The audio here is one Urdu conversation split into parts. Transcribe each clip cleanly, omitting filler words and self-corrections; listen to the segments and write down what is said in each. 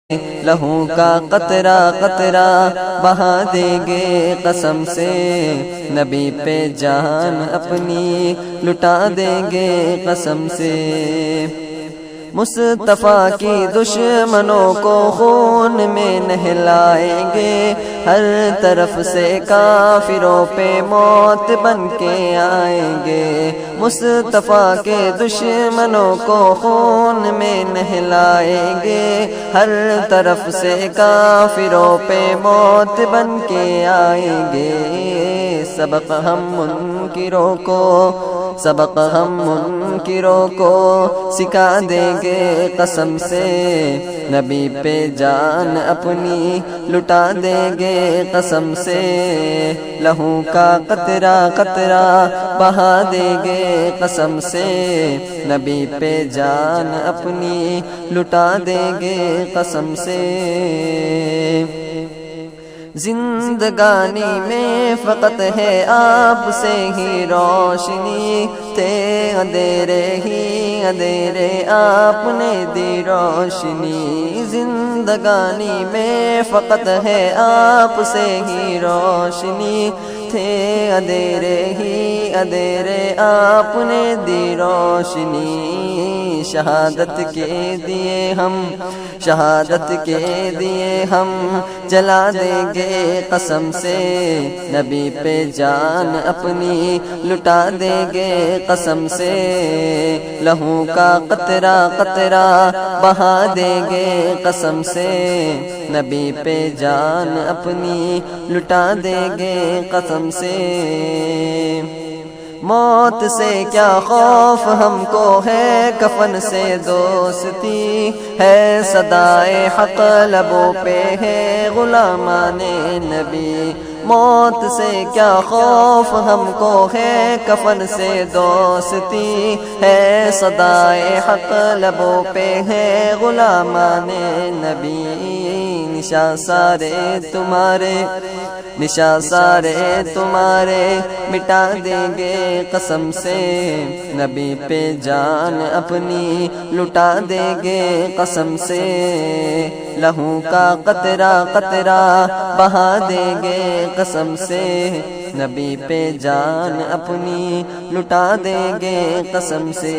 لہو کا قطرہ قطرہ بہا دیں گے قسم سے، نبی پہ جان اپنی لٹا دیں گے قسم سے۔ مصطفیٰ کی دشمنوں کو خون میں نہلائیں گے، ہر طرف سے کافروں پہ موت بن کے آئیں گے۔ مصطفیٰ کے دشمنوں کو خون میں نہلائیں گے، ہر طرف سے کافروں پہ موت بن کے آئیں گے۔ سبق ہم منکروں کو، سبق ہم منکروں کو سکھا دیں گے قسم سے، نبی پہ جان اپنی لٹا دیں گے قسم سے۔ لہو کا قطرہ قطرہ بہا دیں گے قسم سے، نبی پہ جان اپنی لٹا دیں گے قسم سے۔ زندگانی میں فقط ہے آپ سے ہی روشنی، تھے اندھیرے ہی اندھیرے آپ نے دی روشنی۔ زندگانی میں فقط ہے آپ سے ہی روشنی، تھے اندھیرے ہی اندھیرے آپ نے دی روشنی۔ شہادت کے دیے ہم، شہادت کے دیے ہم جلا دیں گے قسم سے، نبی پہ جان اپنی لٹا دیں گے قسم سے۔ لہو کا قطرہ قطرہ بہا دیں گے قسم سے، نبی پہ جان اپنی لٹا دیں گے قسم سے۔ موت سے کیا خوف ہم کو ہے، کفن سے دوستی ہے، صدائے حق لبوں پہ ہے غلامان نبی۔ موت سے کیا خوف ہم کو ہے، کفن سے دوستی ہے، صدائے حق لبوں پہ ہے غلامان نبی۔ نشاں سارے تمہارے، نشاں سارے تمہارے مٹا دیں گے قسم سے، نبی پہ جان اپنی لٹا دیں گے قسم سے۔ لہو کا قطرہ قطرہ بہا دیں گے قسم سے، نبی پہ جان اپنی لٹا دیں گے قسم سے۔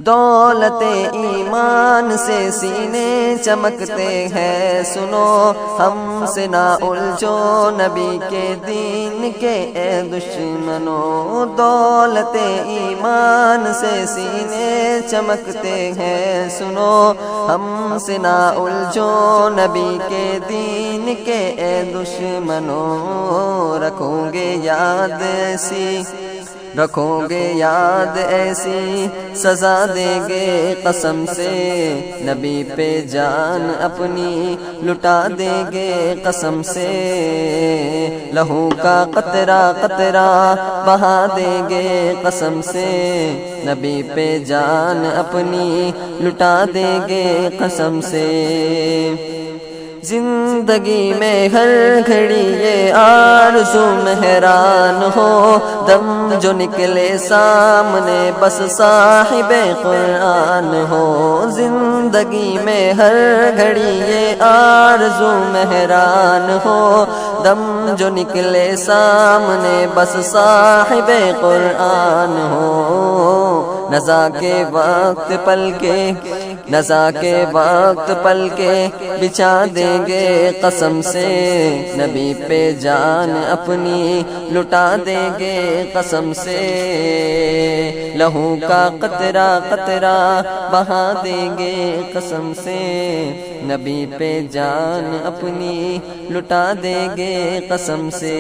دولت ایمان سے سینے چمکتے ہیں سنو، ہم سے نہ الجھو نبی کے دین کے اے دشمنوں۔ دولت ایمان سے سینے چمکتے ہیں سنو، ہم سے نہ الجھو نبی کے دین کے اے دشمنوں۔ رکھوں گے یاد ایسی، رکھوں گے یاد ایسی سزا دیں گے قسم سے، نبی پہ جان اپنی لٹا دیں گے قسم سے۔ لہو کا قطرہ قطرہ بہا دیں گے قسم سے، نبی پہ جان اپنی لٹا دیں گے قسم سے۔ زندگی میں ہر گھڑی یہ آرزو میں حیران ہو، دم جو نکلے سامنے بس صاحب قرآن ہو۔ زندگی میں ہر گھڑی یہ آرزو میں حیران ہو، دم جو نکلے سامنے بس صاحب قرآن ہو۔ نزا کے وقت پل کے، نزا کے وقت پل کے بچھا دیں گے قسم سے، نبی پہ جان اپنی لٹا دیں گے قسم سے۔ لہو کا قطرہ قطرہ بہا دیں گے قسم سے، نبی پہ جان اپنی لٹا دیں گے قسم سے۔